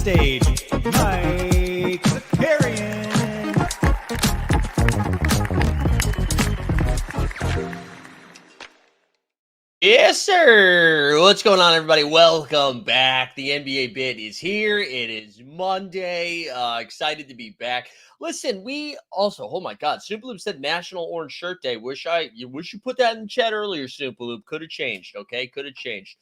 stage, Mike Zakarian. Yes, sir. What's going on, everybody? Welcome back. The NBA Bit is here. It is Monday. Excited to be back. Listen, we also, oh my God, Snoop Loop said National Orange Shirt Day. Wish you put that in the chat earlier, Snoop Loop. Could have changed, okay? Could have changed.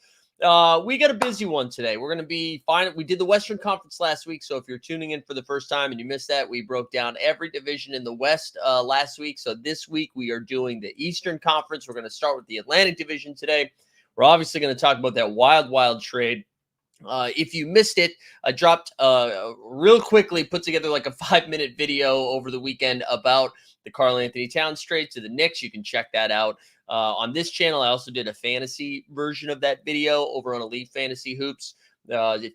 We got a busy one today. We're going to be fine. We did the Western Conference last week, so if you're tuning in for the first time and you missed that, we broke down every division in the West last week. So this week we are doing the Eastern Conference. We're going to start with the Atlantic Division today. We're obviously going to talk about that wild trade. If you missed it, I dropped real quickly, put together like a 5-minute video over the weekend about the Karl-Anthony Towns trade to the Knicks. You can check that out on this channel. I also did a fantasy version of that video over on Elite Fantasy Hoops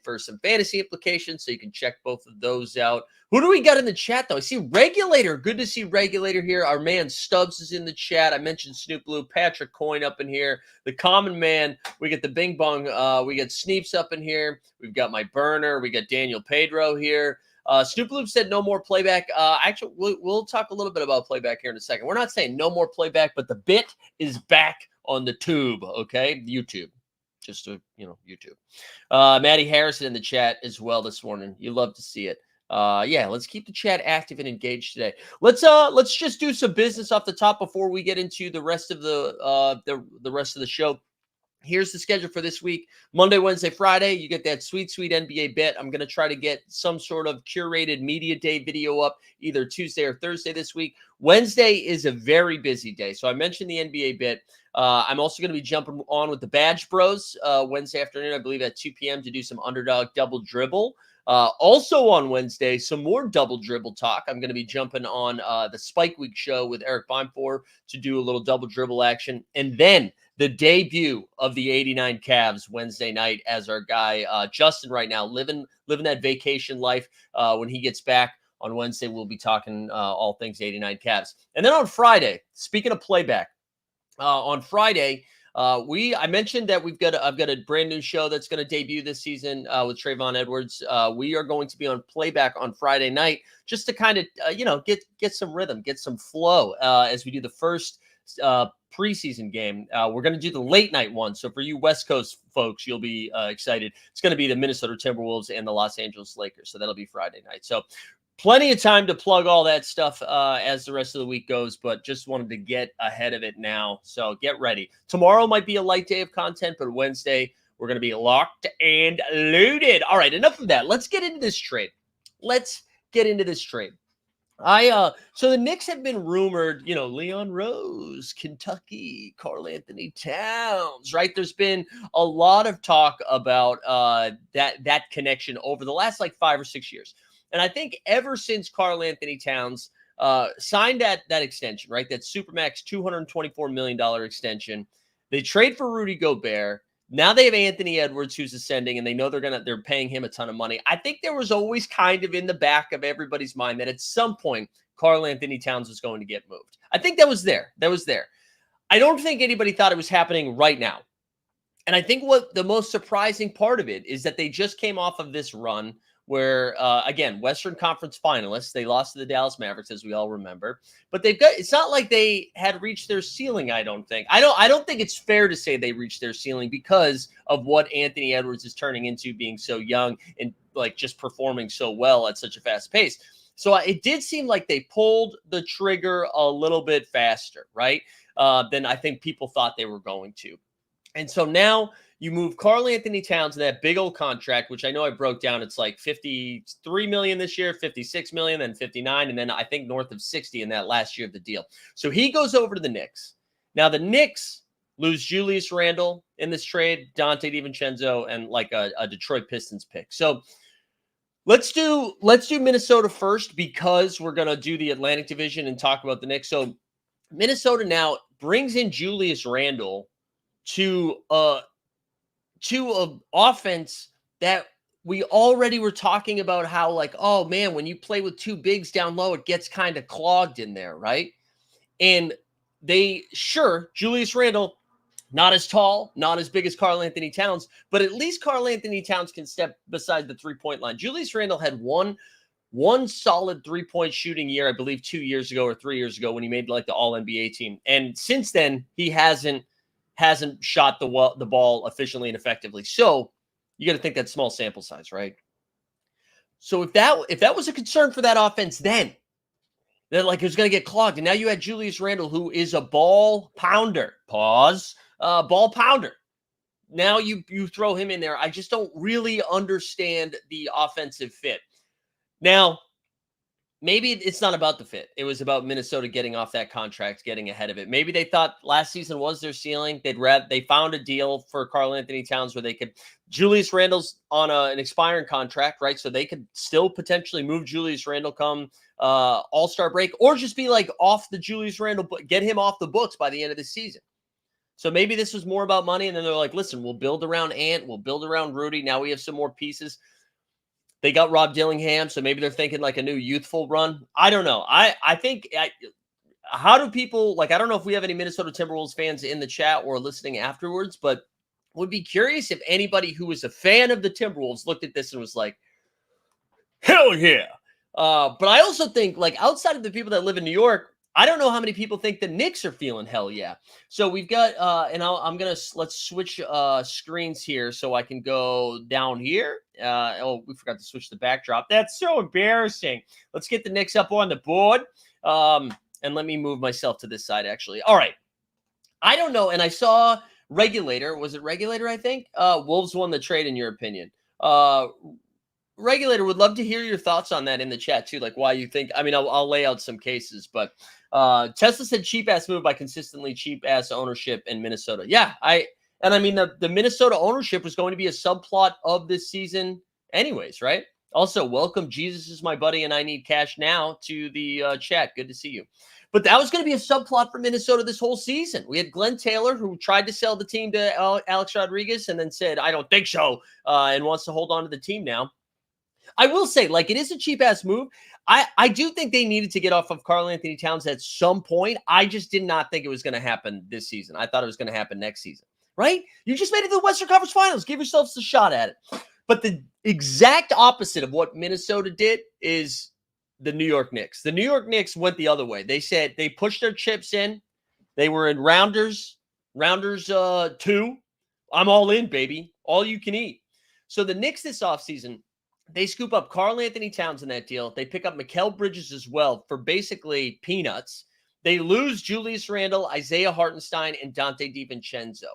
for some fantasy implications, so you can check both of those out. Who do we got in the chat, though? I see Regulator. Good to see Regulator here. Our man Stubbs is in the chat. I mentioned Snoop Blue, Patrick Coyne up in here. The Common Man. We get the Bing Bong. We got Sneeps up in here. We've got my burner. We got Daniel Pedro here. Snoop Loop said no more playback. Actually, we'll talk a little bit about playback here in a second. We're not saying no more playback, but the bit is back on the tube, okay? YouTube. Just to, YouTube. Maddie Harrison in the chat as well this morning. You love to see it. Yeah, let's keep the chat active and engaged today. Let's just do some business off the top before we get into the rest of the rest of the show. Here's the schedule for this week. Monday, Wednesday, Friday, you get that sweet NBA bet. I'm going to try to get some sort of curated media day video up either Tuesday or Thursday this week. Wednesday is a very busy day. So I mentioned the NBA bet. I'm also going to be jumping on with the Badge Bros Wednesday afternoon, I believe at 2 p.m. to do some Underdog double dribble. Also on Wednesday, some more double dribble talk. I'm going to be jumping on the Spike Week show with Eric Beinfor to do a little double dribble action. And then the debut of the 89 Cavs Wednesday night as our guy, Justin, right now, living that vacation life. When he gets back on Wednesday, we'll be talking all things 89 Cavs. And then on Friday, speaking of playback, on Friday, I mentioned that I've got a brand new show that's going to debut this season with Trayvon Edwards. We are going to be on playback on Friday night just to kind of get some rhythm, get some flow as we do the first preseason game. We're going to do the late night one. So for you West Coast folks, you'll be excited. It's going to be the Minnesota Timberwolves and the Los Angeles Lakers. So that'll be Friday night. So plenty of time to plug all that stuff as the rest of the week goes, but just wanted to get ahead of it now. So get ready. Tomorrow might be a light day of content, but Wednesday we're going to be locked and loaded. All right, enough of that. Let's get into this trade. So the Knicks have been rumored, Leon Rose, Kentucky, karl-Anthony Towns, right? There's been a lot of talk about that connection over the last 5 or 6 years. And I think ever since karl-Anthony Towns signed that extension, right, that Supermax $224 million extension, they trade for Rudy Gobert. Now they have Anthony Edwards, who's ascending, and they know they're paying him a ton of money. I think there was always kind of in the back of everybody's mind that at some point karl-Anthony Towns was going to get moved. I think that was there. I don't think anybody thought it was happening right now. And I think what the most surprising part of it is that they just came off of this run where, again, Western Conference finalists. They lost to the Dallas Mavericks, as we all remember. But it's not like they had reached their ceiling, I don't think. I don't think it's fair to say they reached their ceiling because of what Anthony Edwards is turning into, being so young and just performing so well at such a fast pace. So it did seem like they pulled the trigger a little bit faster, right, than I think people thought they were going to. And so now you move karl-Anthony Towns to that big old contract, which I know I broke down. It's like $53 million this year, $56 million, then $59, and then I think north of $60 in that last year of the deal. So he goes over to the Knicks. Now the Knicks lose Julius Randle in this trade, Dante DiVincenzo, and a Detroit Pistons pick. So let's do Minnesota first because we're gonna do the Atlantic Division and talk about the Knicks. So Minnesota now brings in Julius Randle to an offense that we already were talking about how oh man, when you play with two bigs down low, it gets kind of clogged in there, right? And Julius Randle Not as tall, not as big as Karl-Anthony Towns, but at least Karl-Anthony Towns can step beside the three-point line. Julius Randle had one solid three-point shooting year, I believe 2 years ago or 3 years ago when he made like the All-NBA team. And since then, he hasn't shot the ball efficiently and effectively. So you got to think that small sample size, right? So if that was a concern for that offense, then like it was going to get clogged. And now you had Julius Randle, who is a ball pounder. Pause. Ball pounder. Now you throw him in there. I just don't really understand the offensive fit. Now, maybe it's not about the fit. It was about Minnesota getting off that contract, getting ahead of it. Maybe they thought last season was their ceiling. They found a deal for Karl-Anthony Towns where they could. Julius Randle's on an expiring contract, right? So they could still potentially move Julius Randle come All-Star break, or just be like off the Julius Randle, get him off the books by the end of the season. So maybe this was more about money, and then they're like, listen, we'll build around Ant, we'll build around Rudy. Now we have some more pieces. They got Rob Dillingham, so maybe they're thinking like a new youthful run. I don't know. I think how do people like? I don't know if we have any Minnesota Timberwolves fans in the chat or listening afterwards, but would be curious if anybody who was a fan of the Timberwolves looked at this and was like, "Hell yeah!" But I also think like outside of the people that live in New York, I don't know how many people think the Knicks are feeling hell yeah. So we've got, and let's switch screens here so I can go down here. We forgot to switch the backdrop. That's so embarrassing. Let's get the Knicks up on the board. And let me move myself to this side, actually. All right. I don't know. And I saw Regulator. Was it Regulator, I think? Wolves won the trade, in your opinion. Regulator, would love to hear your thoughts on that in the chat, too. Like why you think, I mean, I'll lay out some cases, but Tesla said cheap ass move by consistently cheap ass ownership in Minnesota. Yeah, I mean the Minnesota ownership was going to be a subplot of this season anyways, right? Also, welcome Jesus is my buddy and I need cash now to the chat. Good to see you. But that was going to be a subplot for Minnesota this whole season. We had Glenn Taylor, who tried to sell the team to Alex Rodriguez and then said, I don't think so, and wants to hold on to the team now. I will say, like, it is a cheap-ass move. I do think they needed to get off of Karl-Anthony Towns at some point. I just did not think it was going to happen this season. I thought it was going to happen next season, right? You just made it to the Western Conference Finals. Give yourselves a shot at it. But the exact opposite of what Minnesota did is the New York Knicks. The New York Knicks went the other way. They said they pushed their chips in. They were in rounders 2. I'm all in, baby. All you can eat. So the Knicks this offseason, they scoop up Karl-Anthony Towns in that deal. They pick up Mikal Bridges as well for basically peanuts. They lose Julius Randle, Isaiah Hartenstein, and Dante DiVincenzo.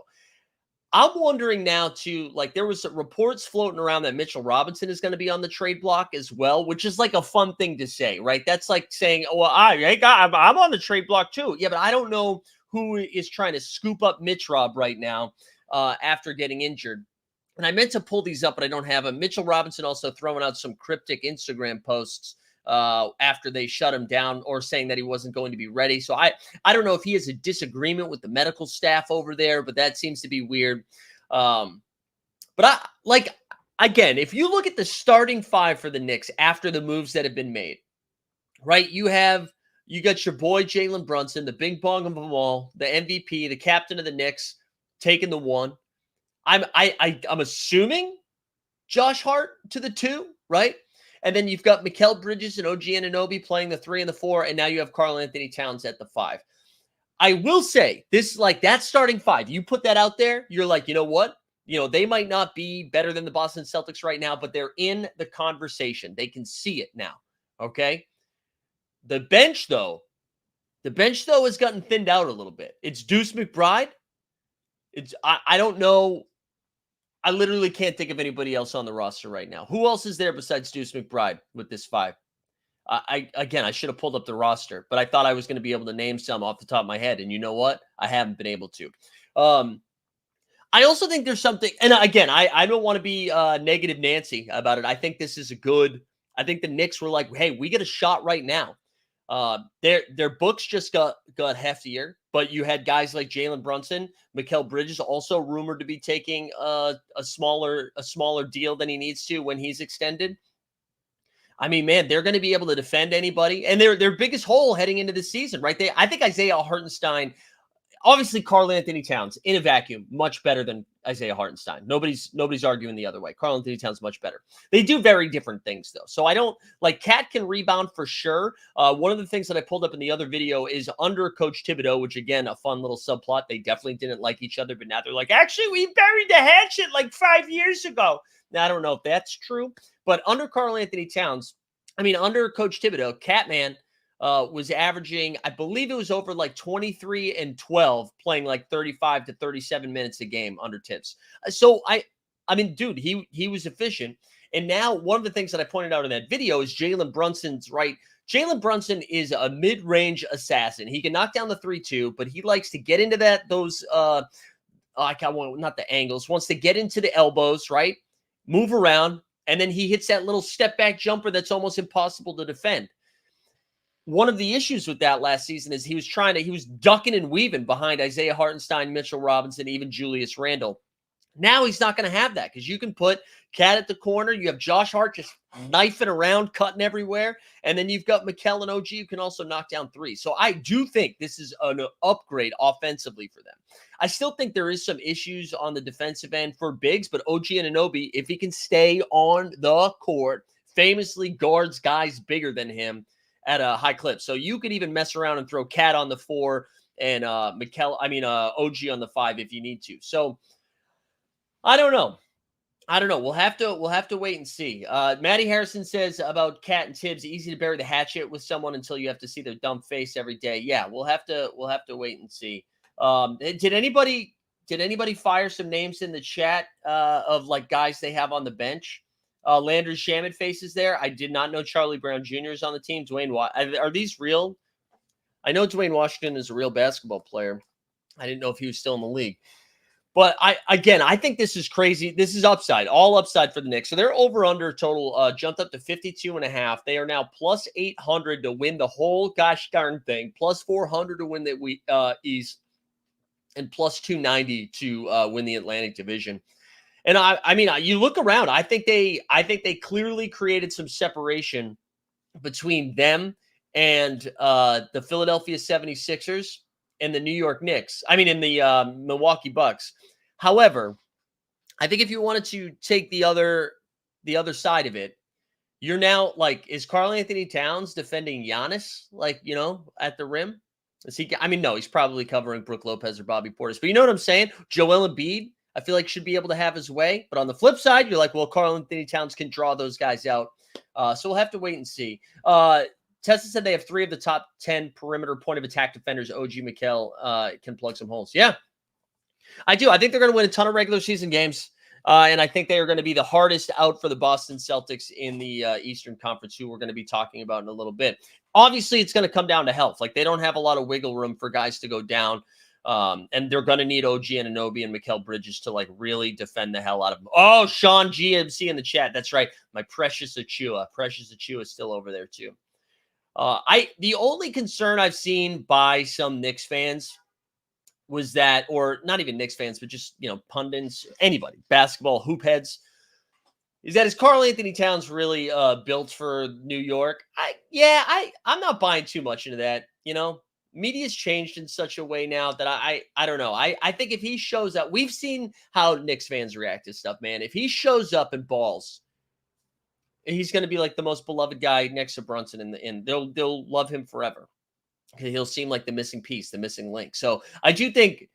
I'm wondering now, too, like there was reports floating around that Mitchell Robinson is going to be on the trade block as well, which is like a fun thing to say, right? That's like saying, oh, well, I'm on the trade block too. Yeah, but I don't know who is trying to scoop up Mitch Rob right now after getting injured. And I meant to pull these up, but I don't have them. Mitchell Robinson also throwing out some cryptic Instagram posts after they shut him down or saying that he wasn't going to be ready. So I don't know if he has a disagreement with the medical staff over there, but that seems to be weird. But again, if you look at the starting 5 for the Knicks after the moves that have been made, right? You got your boy Jalen Brunson, the big bong of them all, the MVP, the captain of the Knicks, taking the 1. I'm assuming Josh Hart to the 2, right? And then you've got Mikal Bridges and OG Anunoby playing the 3 and the 4, and now you have Karl-Anthony Towns at the 5. I will say this, like that starting 5, you put that out there, you're like, you know what? You know, they might not be better than the Boston Celtics right now, but they're in the conversation. They can see it now, okay? The bench, though, has gotten thinned out a little bit. It's Deuce McBride. I don't know. I literally can't think of anybody else on the roster right now. Who else is there besides Deuce McBride with this 5? I should have pulled up the roster, but I thought I was going to be able to name some off the top of my head. And you know what? I haven't been able to. I also think there's something, and again, I don't want to be negative Nancy about it. I think this is I think the Knicks were like, hey, we get a shot right now. Their books just got heftier, but you had guys like Jalen Brunson, Mikal Bridges also rumored to be taking a smaller deal than he needs to when he's extended. I mean, man, they're going to be able to defend anybody, and their biggest hole heading into the season, right? I think Isaiah Hartenstein, obviously karl-anthony Towns in a vacuum, much better than Isaiah Hartenstein. Nobody's arguing the other way. Karl-anthony Towns much better. They do very different things though. So I don't like Cat can rebound for sure. One of the things that I pulled up in the other video is under Coach Thibodeau, which again, a fun little subplot. They definitely didn't like each other, but now they're like, actually, we buried the hatchet like 5 years ago. Now I don't know if that's true, but under karl-anthony Towns, under Coach Thibodeau, Catman was averaging, I believe it was over like 23 and 12, playing like 35 to 37 minutes a game under Tibbs. So dude, he was efficient. And now one of the things that I pointed out in that video is Jalen Brunson's right. Jalen Brunson is a mid-range assassin. He can knock down the 3-2, but he likes to get into those not the angles, wants to get into the elbows, right? Move around, and then he hits that little step back jumper that's almost impossible to defend. One of the issues with that last season is he was ducking and weaving behind Isaiah Hartenstein, Mitchell Robinson, even Julius Randle. Now he's not going to have that because you can put Cat at the corner. You have Josh Hart just knifing around, cutting everywhere. And then you've got Mikal and OG who can also knock down threes. So I do think this is an upgrade offensively for them. I still think there is some issues on the defensive end for bigs, but OG Anunoby, if he can stay on the court, famously guards guys bigger than him at a high clip. So you could even mess around and throw Cat on the 4 and OG on the 5 if you need to. So I don't know. We'll have to wait and see. Maddie Harrison says about Cat and Tibbs, easy to bury the hatchet with someone until you have to see their dumb face every day. Yeah, we'll have to wait and see. Did anybody fire some names in the chat of like guys they have on the bench? Landry Shamet faces there. I did not know Charlie Brown Jr. is on the team. Are these real? I know Dwayne Washington is a real basketball player. I didn't know if he was still in the league. But I think this is crazy. This is upside, all upside for the Knicks. So their over-under total jumped up to 52.5. They are now plus 800 to win the whole gosh darn thing, plus 400 to win the East, and plus 290 to win the Atlantic Division. And you look around. I think they clearly created some separation between them and the Philadelphia 76ers and the New York Knicks. In the Milwaukee Bucks. However, I think if you wanted to take the other side of it, you're now like, is karl-anthony Towns defending Giannis at the rim? Is he? No, he's probably covering Brook Lopez or Bobby Portis. But you know what I'm saying? Joel Embiid, I feel like should be able to have his way. But on the flip side, you're like, well, karl-anthony Towns can draw those guys out. So we'll have to wait and see. Tessa said they have 3 of the top 10 perimeter point of attack defenders. OG Mikal can plug some holes. Yeah, I do. I think they're going to win a ton of regular season games. And I think they are going to be the hardest out for the Boston Celtics in the Eastern Conference, who we're going to be talking about in a little bit. Obviously, it's going to come down to health. Like, they don't have a lot of wiggle room for guys to go down. And they're going to need OG Anunoby and Mikal Bridges to like really defend the hell out of them. Oh, Sean GMC in the chat. That's right. My Precious Achua. Precious Achua is still over there too. The only concern I've seen by some Knicks fans was that, or not even Knicks fans, but just, pundits, anybody, basketball hoop heads, is that is karl-anthony Towns really built for New York? I'm not buying too much into that. Media's changed in such a way now that I don't know. I think if he shows up, we've seen how Knicks fans react to stuff, man. If he shows up and balls, he's going to be like the most beloved guy next to Brunson, and they'll love him forever. He'll seem like the missing piece, the missing link. So I do think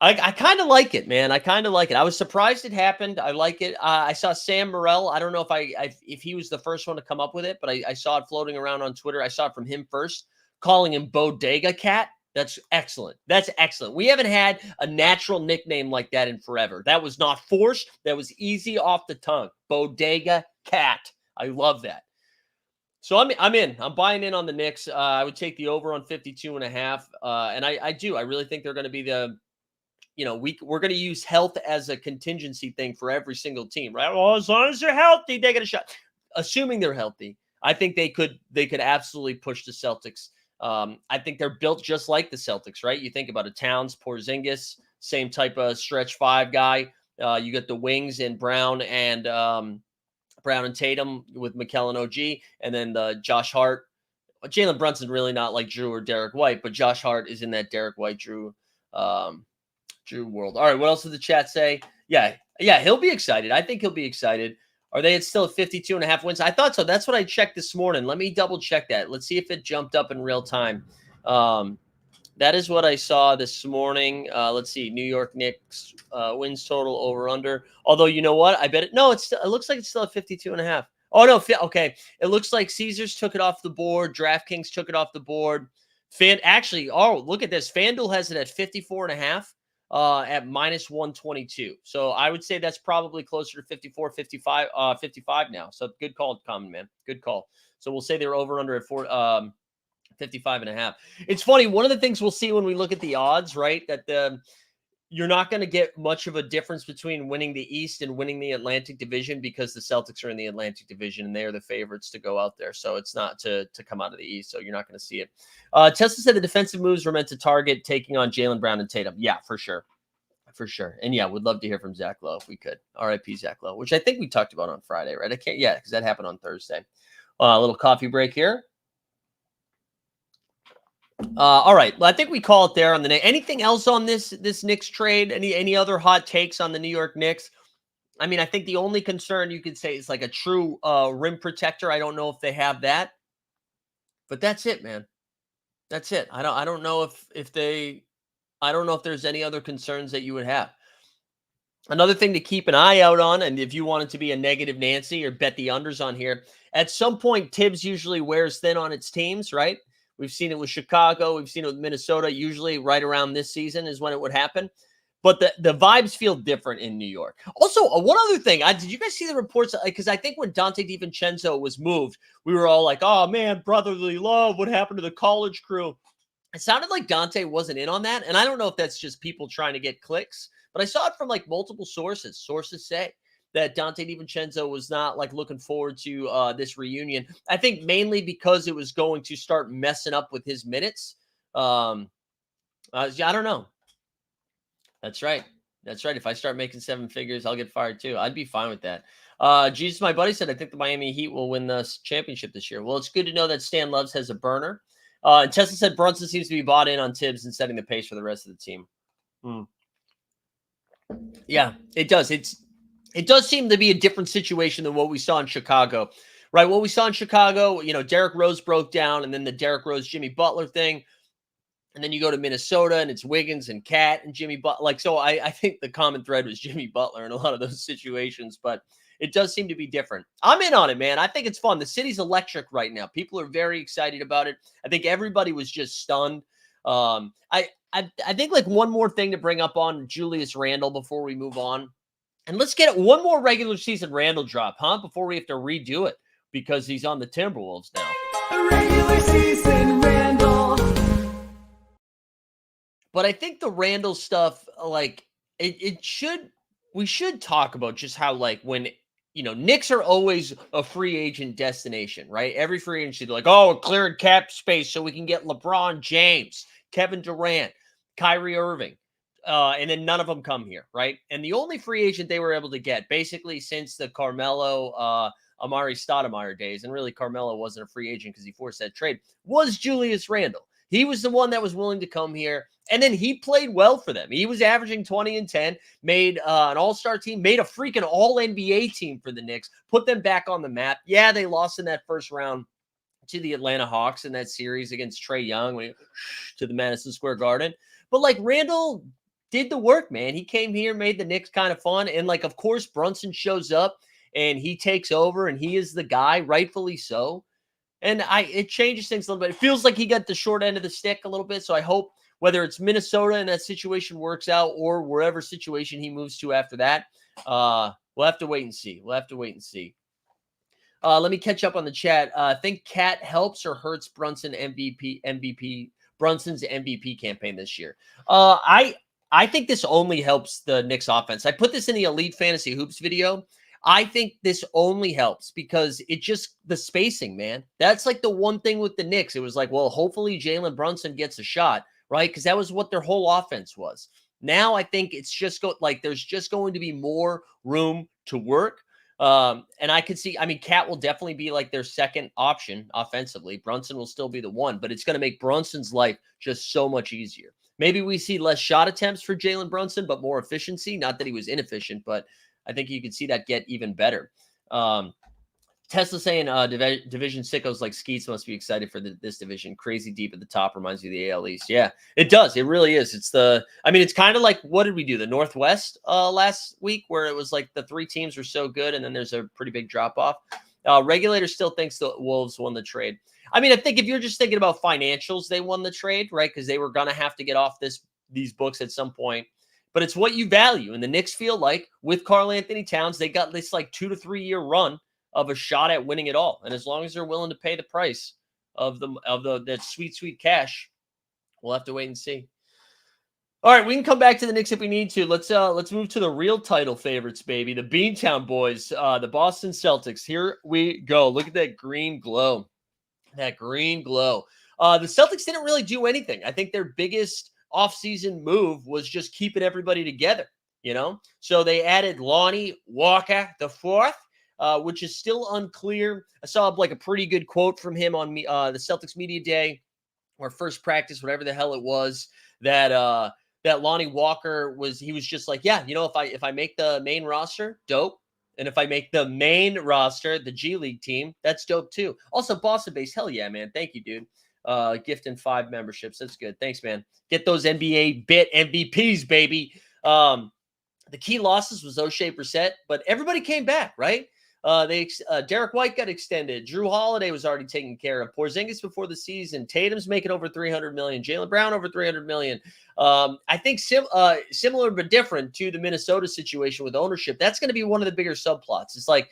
I kind of like it, man. I kind of like it. I was surprised it happened. I like it. I saw Sam Morrell. I don't know if he was the first one to come up with it, but I saw it floating around on Twitter. I saw it from him first, calling him Bodega Cat. That's excellent. That's excellent. We haven't had a natural nickname like that in forever. That was not forced. That was easy off the tongue. Bodega Cat. I love that. So I'm in. I'm buying in on the Knicks. I would take the over on 52.5. And I do. I really think they're going to be we're going to use health as a contingency thing for every single team, right? Well, as long as they're healthy, they get a shot. Assuming they're healthy, I think they could absolutely push the Celtics. I think they're built just like the Celtics, right? You think about a Towns, Porzingis, same type of stretch 5 guy. You got the wings in Brown and Tatum with Mikal and OG, and then the Josh Hart. Jalen Brunson really not like Drew or Derek White, but Josh Hart is in that Derek White, Drew Drew World. All right, what else did the chat say? Yeah, he'll be excited. I think he'll be excited. Are they still at 52.5 wins? I thought so. That's what I checked this morning. Let me double check that. Let's see if it jumped up in real time. That is what I saw this morning. Let's see. New York Knicks wins total over under. Although, you know what? I bet it. No, it looks like it's still at 52.5. Oh, no. Okay. It looks like Caesars took it off the board. DraftKings took it off the board. Actually, look at this. FanDuel has it at 54.5 at minus 122. So I would say that's probably closer to 54, 55 now. So good call, Common Man. Good call. So we'll say they're over under at 55.5. It's funny. One of the things we'll see when we look at the odds, right, that you're not going to get much of a difference between winning the East and winning the Atlantic Division because the Celtics are in the Atlantic Division and they are the favorites to go out there. So it's not to come out of the East. So you're not going to see it. Tesla said the defensive moves were meant to target taking on Jaylen Brown and Tatum. Yeah, for sure. For sure. And yeah, would love to hear from Zach Lowe if we could. RIP Zach Lowe, which I think we talked about on Friday, right? Because that happened on Thursday. A little coffee break here. All right. Well, I think we call it there on the Knicks. Anything else on this Knicks trade? Any other hot takes on the New York Knicks? I mean, I think the only concern you could say is like a true rim protector. I don't know if they have that, but that's it, man. That's it. I don't know if there's any other concerns that you would have. Another thing to keep an eye out on, and if you wanted to be a negative Nancy or bet the unders on here, at some point Tibbs usually wears thin on its teams, right? We've seen it with Chicago. We've seen it with Minnesota. Usually right around this season is when it would happen. But the vibes feel different in New York. Also, one other thing. Did you guys see the reports? Because I think when Dante DiVincenzo was moved, we were all like, oh, man, brotherly love. What happened to the college crew? It sounded like Dante wasn't in on that. And I don't know if that's just people trying to get clicks. But I saw it from like multiple sources. Sources say that Dante DiVincenzo was not like looking forward to this reunion. I think mainly because it was going to start messing up with his minutes. I don't know. That's right. That's right. If I start making 7 figures, I'll get fired too. I'd be fine with that. Jesus, my buddy said, I think the Miami Heat will win the championship this year. Well, it's good to know that Stan Loves has a burner. And Tesla said Brunson seems to be bought in on Tibbs and setting the pace for the rest of the team. Yeah, it does. It does seem to be a different situation than what we saw in Chicago, right? What we saw in Chicago, Derrick Rose broke down, and then the Derrick Rose, Jimmy Butler thing. And then you go to Minnesota, and it's Wiggins and Cat and Jimmy Butler. So I think the common thread was Jimmy Butler in a lot of those situations, but it does seem to be different. I'm in on it, man. I think it's fun. The city's electric right now. People are very excited about it. I think everybody was just stunned. I think like one more thing to bring up on Julius Randle before we move on. And let's get one more regular season Randle drop, before we have to redo it because he's on the Timberwolves now. A regular season Randall. But I think the Randle stuff, like we should talk about just how like when, Knicks are always a free agent destination, right? Every free agency, they're like, oh, clearing cap space so we can get LeBron James, Kevin Durant, Kyrie Irving. And then none of them come here, right? And the only free agent they were able to get basically since the Carmelo, Amari Stoudemire days, and really Carmelo wasn't a free agent because he forced that trade, was Julius Randle. He was the one that was willing to come here. And then he played well for them. He was averaging 20 and 10, made an all-star team, made a freaking all-NBA team for the Knicks, put them back on the map. Yeah, they lost in that first round to the Atlanta Hawks in that series against Trae Young to the Madison Square Garden. But like Randle did the work, man. He came here, made the Knicks kind of fun. And like, of course, Brunson shows up and he takes over and he is the guy, rightfully so. And it changes things a little bit. It feels like he got the short end of the stick a little bit. So I hope whether it's Minnesota and that situation works out or wherever situation he moves to after that, we'll have to wait and see. Let me catch up on the chat. I think Cat helps or hurts Brunson's MVP campaign this year. I think this only helps the Knicks offense. I put this in the Elite Fantasy Hoops video. I think this only helps because the spacing, man. That's like the one thing with the Knicks. It was like, well, hopefully Jalen Brunson gets a shot, right? Because that was what their whole offense was. Now I think it's just there's just going to be more room to work. And I could see, Cat will definitely be like their second option offensively. Brunson will still be the one, but it's going to make Brunson's life just so much easier. Maybe we see less shot attempts for Jalen Brunson, but more efficiency. Not that he was inefficient, but I think you could see that get even better. Tesla saying division sickos like Skeets must be excited for this division. Crazy deep at the top reminds me of the AL East. Yeah, it does. It really is. It's kind of like, what did we do? The Northwest last week, where it was like the three teams were so good, and then there's a pretty big drop off. Regulator still thinks the Wolves won the trade. I mean, I think if you're just thinking about financials, they won the trade, right? Because they were going to have to get off these books at some point. But it's what you value. And the Knicks feel like with karl-Anthony Towns, they got this like 2 to 3 year run of a shot at winning it all. And as long as they're willing to pay the price of that sweet, sweet cash, we'll have to wait and see. All right, we can come back to the Knicks if we need to. Let's move to the real title favorites, baby. The Beantown Boys, the Boston Celtics. Here we go. Look at that green glow. That green glow. The Celtics didn't really do anything. I think their biggest offseason move was just keeping everybody together, So they added Lonnie Walker the fourth. Which is still unclear. I saw like a pretty good quote from him on the Celtics media day or first practice, whatever the hell it was, that Lonnie Walker was just like, yeah, if I make the main roster, dope. And if I make the main roster, the G League team, that's dope too. Also, Boston base, hell yeah, man. Thank you, dude. Gifting 5 memberships. That's good. Thanks, man. Get those NBA bit MVPs, baby. The key losses was O'Shea Brissett, but everybody came back, right? Derek White got extended. Drew Holiday was already taken care of. Porzingis before the season. Tatum's making over $300 million. Jaylen Brown over $300 million. I think similar but different to the Minnesota situation with ownership. That's going to be one of the bigger subplots. It's like,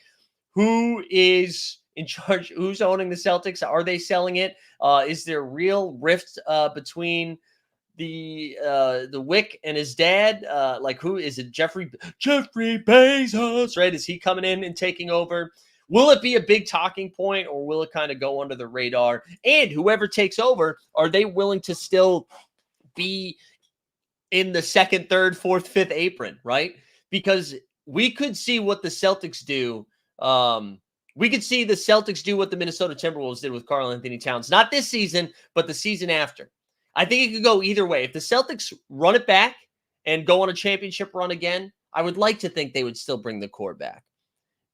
who is in charge? Who's owning the Celtics? Are they selling it? Is there real rift between the Wick and his dad? Like, who is it? Jeffrey Bezos, right? Is he coming in and taking over? Will it be a big talking point, or will it kind of go under the radar? And whoever takes over, are they willing to still be in the second, third, fourth, fifth apron, right? Because we could see what the Celtics do. We could see the Celtics do what the Minnesota Timberwolves did with karl-Anthony Towns. Not this season, but the season after. I think it could go either way. If the Celtics run it back and go on a championship run again, I would like to think they would still bring the core back.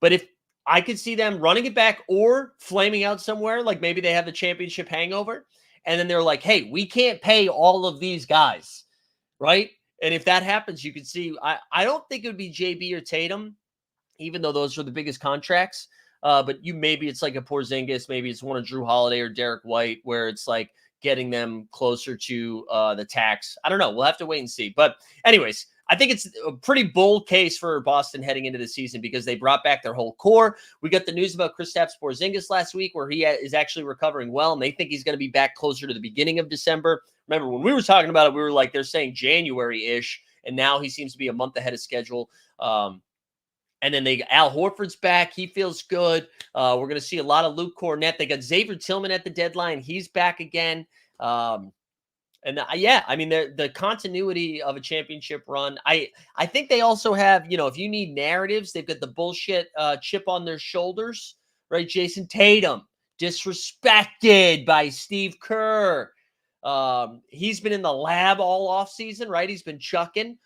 But if I could see them running it back or flaming out somewhere, like maybe they have the championship hangover, and then they're like, hey, we can't pay all of these guys, right? And if that happens, you could see, I don't think it would be JB or Tatum, even though those are the biggest contracts. But maybe it's like a Porzingis, maybe it's one of Drew Holiday or Derek White, where it's like getting them closer to the tax. I don't know. We'll have to wait and see. But anyways, I think it's a pretty bold case for Boston heading into the season because they brought back their whole core. We got the news about Kristaps Porzingis last week where he is actually recovering well, and they think he's going to be back closer to the beginning of December. Remember, when we were talking about it, we were like, they're saying January-ish, and now he seems to be a month ahead of schedule. And then Al Horford's back. He feels good. We're going to see a lot of Luke Cornett. They got Xavier Tillman at the deadline. He's back again. The continuity of a championship run. I think they also have, if you need narratives, they've got the bullshit chip on their shoulders, right? Jason Tatum, disrespected by Steve Kerr. He's been in the lab all offseason, right? He's been chucking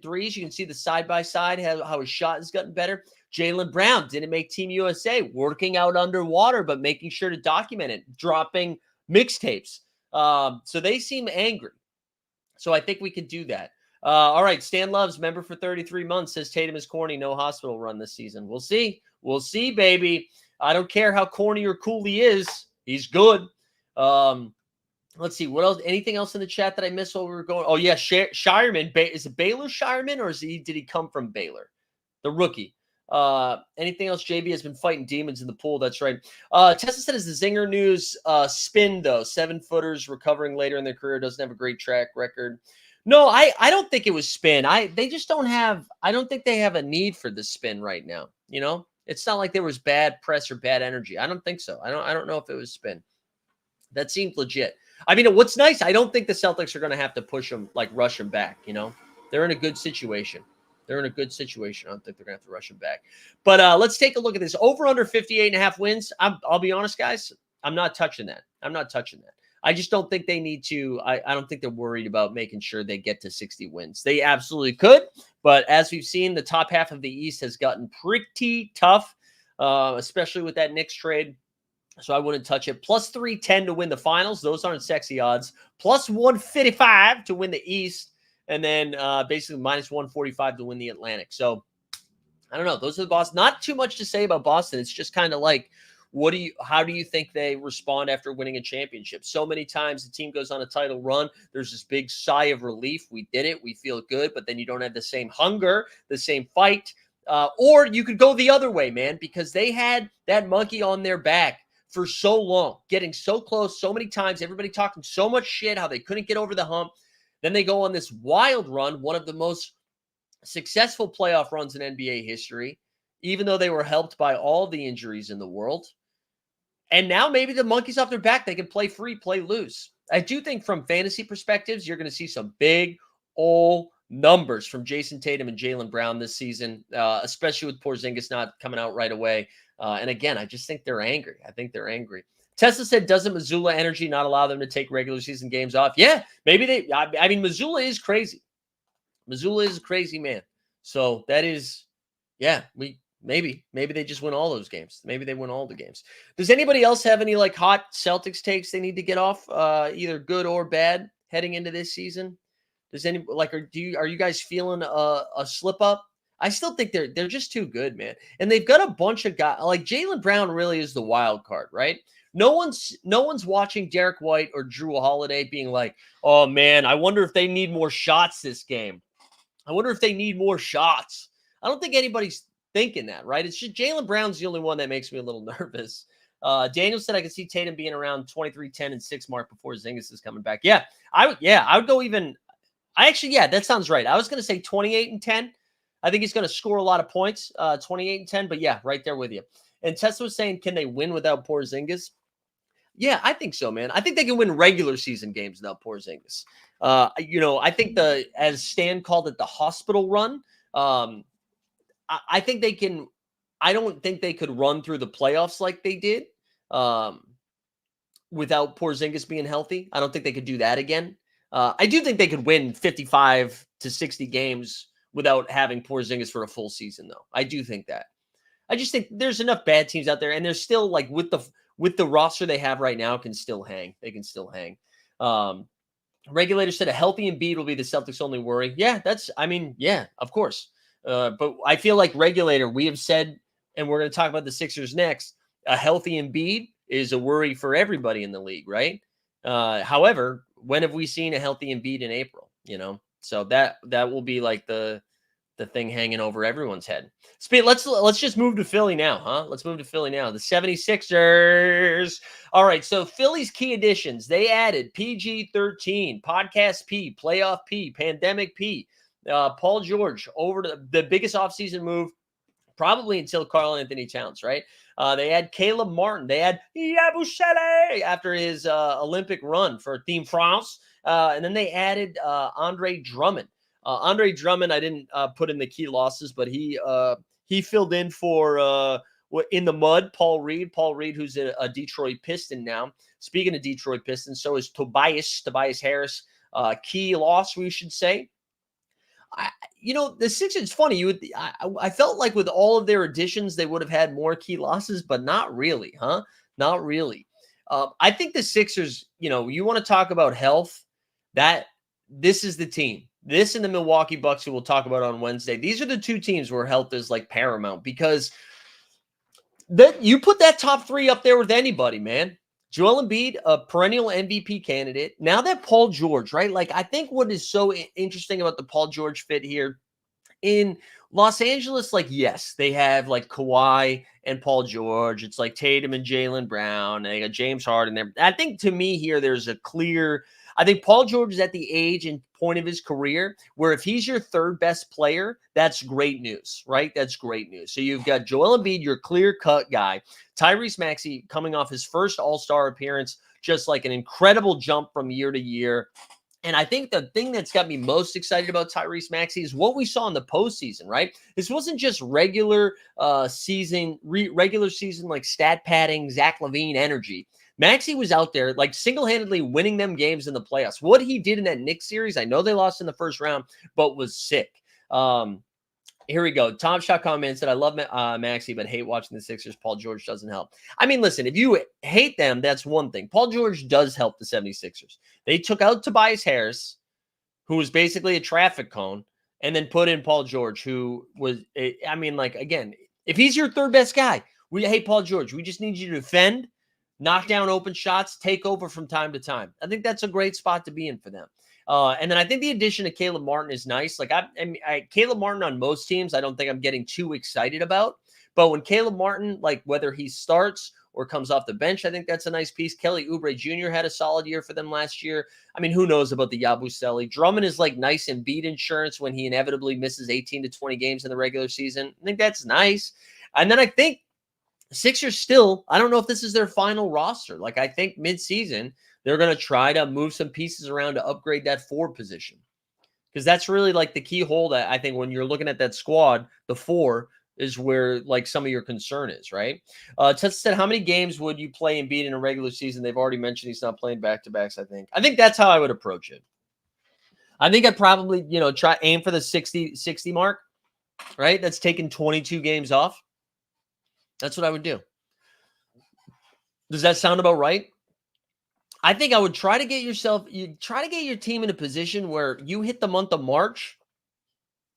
threes. You can see the side-by-side, how his shot has gotten better. Jaylen Brown didn't make Team USA, working out underwater, but making sure to document it, dropping mixtapes. So they seem angry. So I think we could do that. All right, Stan Loves, member for 33 months, says Tatum is corny, no hospital run this season. We'll see. We'll see, baby. I don't care how corny or cool he is. He's good. Let's see. What else? Anything else in the chat that I missed while we were going? Oh, yeah, Shireman. Is it Baylor Shireman, or did he come from Baylor? The rookie. Anything else? JB has been fighting demons in the pool. That's right. Tessa said, is the Zinger news spin, though? 7-footers recovering later in their career, doesn't have a great track record. No, I don't think it was spin. They just don't have – I don't think they have a need for the spin right now. It's not like there was bad press or bad energy. I don't think so. I don't know if it was spin. That seemed legit. I mean, what's nice, I don't think the Celtics are going to have to push them, like rush them back, They're in a good situation. I don't think they're going to have to rush them back. But let's take a look at this. Over under 58.5 wins. I'll be honest, guys, I'm not touching that. I just don't think they need to. I don't think they're worried about making sure they get to 60 wins. They absolutely could, but as we've seen, the top half of the East has gotten pretty tough, especially with that Knicks trade. So I wouldn't touch it. Plus 310 to win the finals. Those aren't sexy odds. Plus 155 to win the East. And then basically minus 145 to win the Atlantic. So I don't know. Those are the Boston. Not too much to say about Boston. It's just kind of like, how do you think they respond after winning a championship? So many times the team goes on a title run. There's this big sigh of relief. We did it. We feel good. But then you don't have the same hunger, the same fight. Or you could go the other way, man, because they had that monkey on their back for so long, getting so close so many times, everybody talking so much shit, how they couldn't get over the hump. Then they go on this wild run, one of the most successful playoff runs in NBA history, even though they were helped by all the injuries in the world. And now maybe the monkey's off their back. They can play free, play loose. I do think from fantasy perspectives, you're going to see some big old numbers from Jason Tatum and Jaylen Brown this season, especially with Porzingis not coming out right away. And again, I just think they're angry. I think they're angry. Tesla said, doesn't Missoula energy not allow them to take regular season games off? Yeah, maybe I mean, Missoula is crazy. Missoula is a crazy man. So that is, yeah, maybe they just win all those games. Maybe they win all the games. Does anybody else have any like hot Celtics takes they need to get off, either good or bad heading into this season? Does any like, are you guys feeling a slip up? I still think they're just too good, man. And they've got a bunch of guys like Jaylen Brown really is the wild card, right? No one's watching Derek White or Drew Holiday being like, oh man, I wonder if they need more shots this game. I wonder if they need more shots. I don't think anybody's thinking that, right? It's just Jaylen Brown's the only one that makes me a little nervous. Daniel said I could see Tatum being around 23, 10, and 6 mark before Zingis is coming back. Yeah, I would go even. That sounds right. I was going to say 28 and 10. I think he's going to score a lot of points, 28 and 10. But yeah, right there with you. And Tessa was saying, can they win without Porzingis? Yeah, I think so, man. I think they can win regular season games without Porzingis. I think as Stan called it, the hospital run. I think they can. I don't think they could run through the playoffs like they did without Porzingis being healthy. I don't think they could do that again. I do think they could win 55 to 60 games without having Porzingis for a full season, though. I do think that. I just think there's enough bad teams out there, and they're still like with the roster they have right now can still hang. They can still hang. Regulator said a healthy Embiid will be the Celtics' only worry. Yeah, of course. But I feel like Regulator, we have said, and we're going to talk about the Sixers next, a healthy Embiid is a worry for everybody in the league, right? However, when have we seen a healthy Embiid in April? So that will be like the thing hanging over everyone's head. Let's just move to Philly now, huh? Let's move to Philly now. The 76ers. All right, so Philly's key additions. They added PG-13, Podcast P, Playoff P, Pandemic P, Paul George over to the biggest offseason move probably until karl-Anthony Towns, right? They had Caleb Martin. They had Yabusele after his Olympic run for Team France. And then they added Andre Drummond. Andre Drummond, I didn't put in the key losses, but he filled in for in the mud, Paul Reed, who's a Detroit Piston now. Speaking of Detroit Pistons, so is Tobias Harris. Key loss, we should say. The Sixers, it's funny. I felt like with all of their additions, they would have had more key losses, but not really, huh? Not really. I think the Sixers, you want to talk about health, this is the team. This and the Milwaukee Bucks, who we'll talk about on Wednesday. These are the two teams where health is like paramount because you put that top three up there with anybody, man. Joel Embiid, a perennial MVP candidate. Now that Paul George, right? Like, I think what is so interesting about the Paul George fit here in Los Angeles, like, yes, they have like Kawhi and Paul George. It's like Tatum and Jaylen Brown. They got James Harden there. I think to me here, there's a clear. I think Paul George is at the age and point of his career where if he's your third best player, that's great news, right? That's great news. So you've got Joel Embiid, your clear-cut guy. Tyrese Maxey coming off his first All-Star appearance, just like an incredible jump from year to year. And I think the thing that's got me most excited about Tyrese Maxey is what we saw in the postseason, right? This wasn't just regular season like stat padding, Zach LaVine energy. Maxey was out there like single-handedly winning them games in the playoffs. What he did in that Knicks series, I know they lost in the first round, but was sick. Here we go. Tom Shaw commented, I love Maxey, but hate watching the Sixers. Paul George doesn't help. I mean, listen, if you hate them, that's one thing. Paul George does help the 76ers. They took out Tobias Harris, who was basically a traffic cone, and then put in Paul George, who was, I mean, like, again, if he's your third best guy, hey, Paul George, we just need you to defend, knock down open shots, take over from time to time. I think that's a great spot to be in for them. And then I think the addition of Caleb Martin is nice. Like Caleb Martin on most teams, I don't think I'm getting too excited about. But when Caleb Martin, like whether he starts or comes off the bench, I think that's a nice piece. Kelly Oubre Jr. had a solid year for them last year. I mean, who knows about the Yabusele? Drummond is like nice and beat insurance when he inevitably misses 18 to 20 games in the regular season. I think that's nice. And then I think Sixers still, I don't know if this is their final roster. Like I think midseason, they're going to try to move some pieces around to upgrade that forward position. Because that's really like the key hole that I think when you're looking at that squad, the four is where like some of your concern is, right? Tessa said, how many games would you play Embiid in a regular season? They've already mentioned he's not playing back-to-backs, I think. I think that's how I would approach it. I think I'd probably, try aim for the 60 mark, right? That's taking 22 games off. That's what I would do. Does that sound about right? I think I would try to get your team in a position where you hit the month of March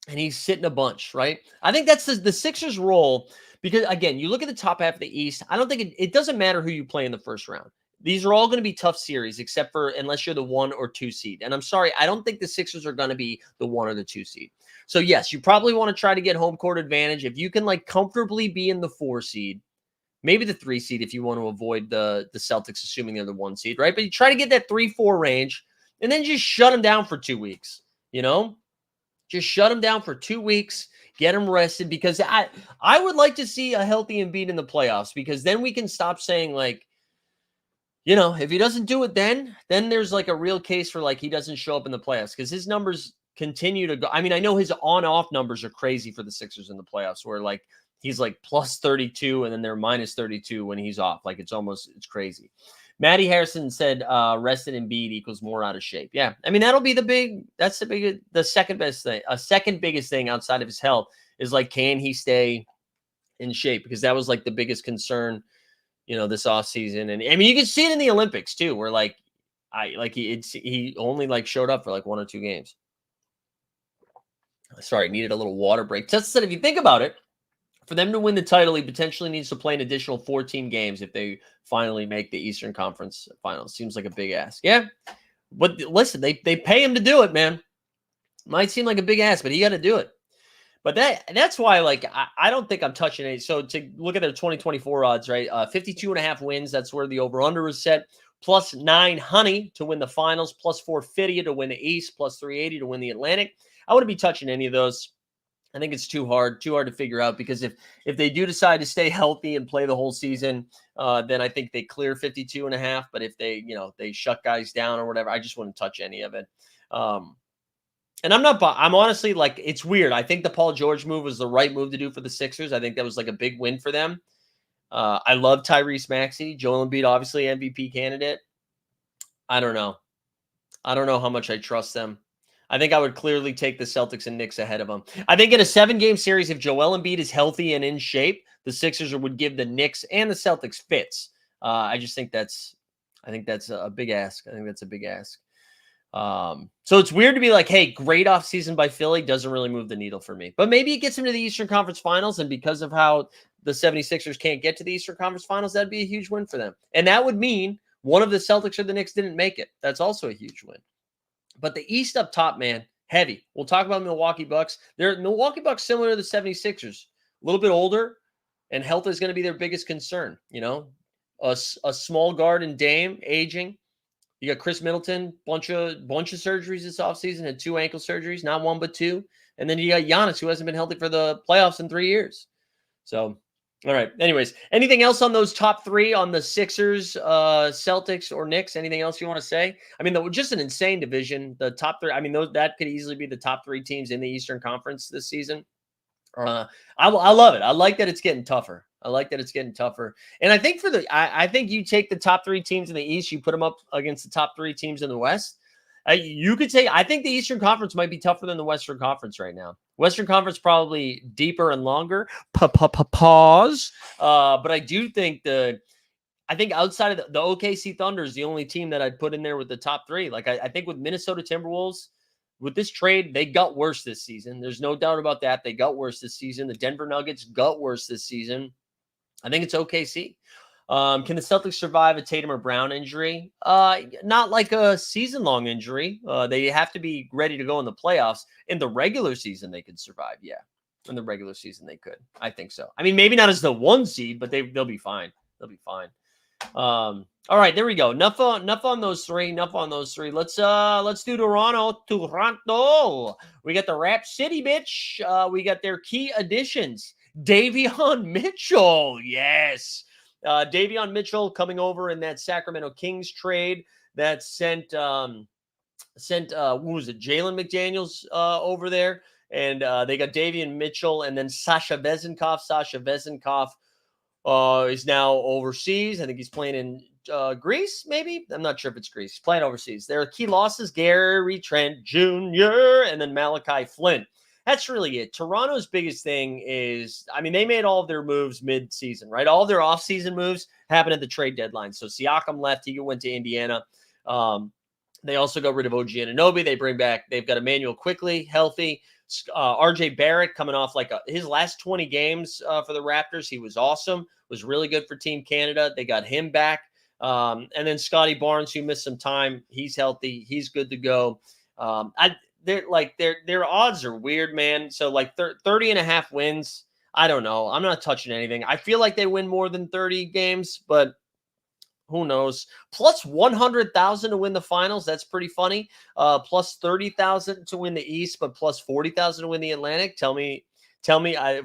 and he's sitting a bunch, right? I think that's the Sixers' role because, again, you look at the top half of the East. I don't think it doesn't matter who you play in the first round. These are all going to be tough series except for unless you're the 1 or 2 seed. And I'm sorry, I don't think the Sixers are going to be the 1 or the 2 seed. So, yes, you probably want to try to get home court advantage. If you can, like, comfortably be in the 4 seed, maybe the 3 seed if you want to avoid the Celtics, assuming they're the 1 seed, right? But you try to get that 3-4 range and then just shut them down for 2 weeks, Just shut them down for 2 weeks, get them rested because I would like to see a healthy Embiid in the playoffs because then we can stop saying like, if he doesn't do it then there's like a real case for like he doesn't show up in the playoffs because his numbers continue to go. I mean, I know his on-off numbers are crazy for the Sixers in the playoffs where like, he's like plus 32, and then they're minus 32 when he's off. Like it's crazy. Maddie Harrison said rested Embiid equals more out of shape. Yeah, I mean that'll be the second best thing. A second biggest thing outside of his health is like can he stay in shape because that was like the biggest concern, this offseason. And I mean you can see it in the Olympics too, where like he only like showed up for like 1 or 2 games. Sorry, needed a little water break. Tessa said if you think about it. For them to win the title, he potentially needs to play an additional 14 games if they finally make the Eastern Conference Finals. Seems like a big ask. Yeah, but listen, they pay him to do it, man. Might seem like a big ask, but he got to do it. But that's why, like, I don't think I'm touching it. So to look at their 2024 odds, right? 52.5 wins. That's where the over/under is set. Plus 900 to win the Finals. Plus 450 to win the East. Plus 380 to win the Atlantic. I wouldn't be touching any of those. I think it's too hard to figure out because if they do decide to stay healthy and play the whole season, then I think they clear 52.5. But if they, they shut guys down or whatever, I just wouldn't touch any of it. And I'm honestly like, it's weird. I think the Paul George move was the right move to do for the Sixers. I think that was like a big win for them. I love Tyrese Maxey. Joel Embiid, obviously MVP candidate. I don't know how much I trust them. I think I would clearly take the Celtics and Knicks ahead of them. I think in a 7-game series, if Joel Embiid is healthy and in shape, the Sixers would give the Knicks and the Celtics fits. I think that's a big ask. I think that's a big ask. So it's weird to be like, hey, great offseason by Philly doesn't really move the needle for me. But maybe it gets them to the Eastern Conference Finals, and because of how the 76ers can't get to the Eastern Conference Finals, that'd be a huge win for them. And that would mean one of the Celtics or the Knicks didn't make it. That's also a huge win. But the East up top, man, heavy. We'll talk about Milwaukee Bucks. They're Milwaukee Bucks similar to the 76ers. A little bit older, and health is going to be their biggest concern. A small guard and Dame aging. You got Chris Middleton, bunch of surgeries this offseason, had 2 ankle surgeries, not 1 but 2. And then you got Giannis, who hasn't been healthy for the playoffs in 3 years. So, all right. Anyways, anything else on those top 3 on the Sixers, Celtics, or Knicks? Anything else you want to say? I mean, just an insane division. The top 3. I mean, that could easily be the top 3 teams in the Eastern Conference this season. I love it. I like that it's getting tougher. I like that it's getting tougher. And I think I think you take the top 3 teams in the East, you put them up against the top 3 teams in the West. You could say, I think the Eastern Conference might be tougher than the Western Conference right now. Western Conference probably deeper and longer. Pause. But I do think I think outside of the OKC Thunder is the only team that I'd put in there with the top 3. Like I think with Minnesota Timberwolves, with this trade, they got worse this season. There's no doubt about that. They got worse this season. The Denver Nuggets got worse this season. I think it's OKC. Can the Celtics survive a Tatum or Brown injury? Not like a season-long injury. They have to be ready to go in the playoffs. In the regular season, they could survive. Yeah, in the regular season, they could. I think so. I mean, maybe not as the 1 seed, but they'll be fine. They'll be fine. All right, there we go. Enough on those 3. Enough on those 3. Let's do Toronto. We got the Rap City, bitch. We got their key additions. Davion Mitchell. Yes. Davion Mitchell coming over in that Sacramento Kings trade that sent what was it, Jalen McDaniels over there, and they got Davion Mitchell and then Sasha Vezenkov. Sasha Vezenkov is now overseas. I think he's playing in Greece, maybe. I'm not sure if it's Greece. He's playing overseas. Their key losses: Gary Trent Jr. and then Malachi Flynn. That's really it. Toronto's biggest thing is, I mean, they made all of their moves mid-season, right? All of their off-season moves happened at the trade deadline. So Siakam left. He went to Indiana. They also got rid of OG Anunoby. They've got Emmanuel Quickly, healthy. RJ Barrett coming off like his last 20 games for the Raptors. He was awesome. Was really good for Team Canada. They got him back. And then Scotty Barnes, who missed some time. He's healthy. He's good to go. Their odds are weird, man. So like 30.5 wins. I don't know. I'm not touching anything. I feel like they win more than 30 games, but who knows? Plus 100,000 to win the finals. That's pretty funny. Plus 30,000 to win the East, but plus 40,000 to win the Atlantic. Tell me,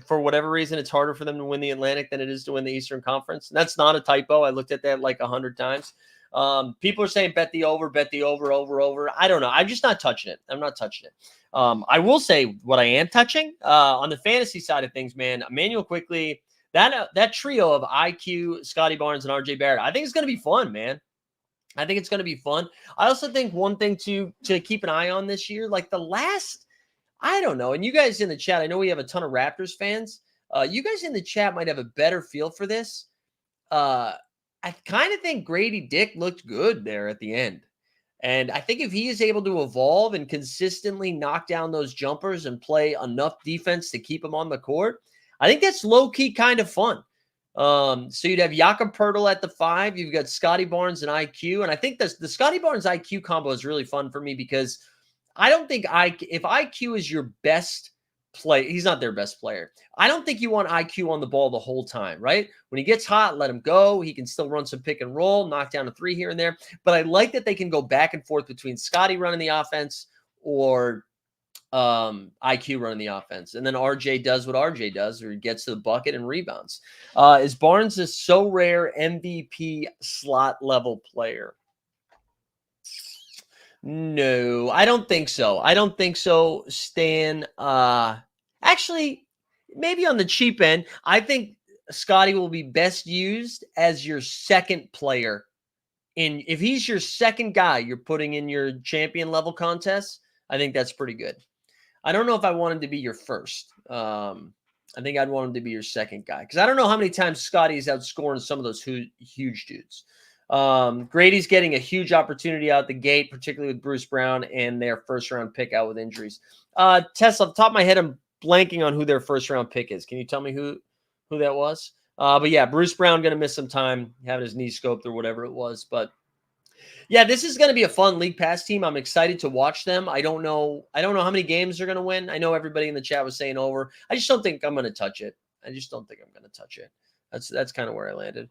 for whatever reason, it's harder for them to win the Atlantic than it is to win the Eastern Conference. And that's not a typo. I looked at that like 100 times. People are saying bet the over. I don't know. I'm just not touching it. I'm not touching it. I will say what I am touching on the fantasy side of things, man. Emmanuel Quickly, that trio of IQ, Scotty Barnes, and RJ Barrett. I think it's going to be fun, man. I think it's going to be fun. I also think one thing to keep an eye on this year, like the last, I don't know. And you guys in the chat, I know we have a ton of Raptors fans. You guys in the chat might have a better feel for this. I kind of think Grady Dick looked good there at the end. And I think if he is able to evolve and consistently knock down those jumpers and play enough defense to keep him on the court, I think that's low-key kind of fun. So you'd have Jakob Poeltl at the 5. You've got Scotty Barnes and IQ. And I think the Scotty Barnes IQ combo is really fun for me because I don't think if IQ is your best play, he's not their best player. I don't think you want IQ on the ball the whole time, right? When he gets hot, let him go. He can still run some pick and roll, knock down a 3 here and there. But I like that they can go back and forth between Scotty running the offense or IQ running the offense. And then RJ does what RJ does, or he gets to the bucket and rebounds. Is Barnes a SORARE MVP slot level player? No, I don't think so. I don't think so, Stan. Actually, maybe on the cheap end, I think Scotty will be best used as your second player. If he's your second guy you're putting in your champion level contests, I think that's pretty good. I don't know if I want him to be your first. I think I'd want him to be your second guy because I don't know how many times Scotty's outscoring some of those huge dudes. Grady's getting a huge opportunity out the gate, particularly with Bruce Brown and their first-round pick out with injuries. Tess, off the top of my head, I'm blanking on who their first-round pick is. Can you tell me who that was? But yeah, Bruce Brown going to miss some time, having his knee scoped or whatever it was. But yeah, this is going to be a fun League Pass team. I'm excited to watch them. I don't know how many games they're going to win. I know everybody in the chat was saying over. I just don't think I'm going to touch it. That's kind of where I landed.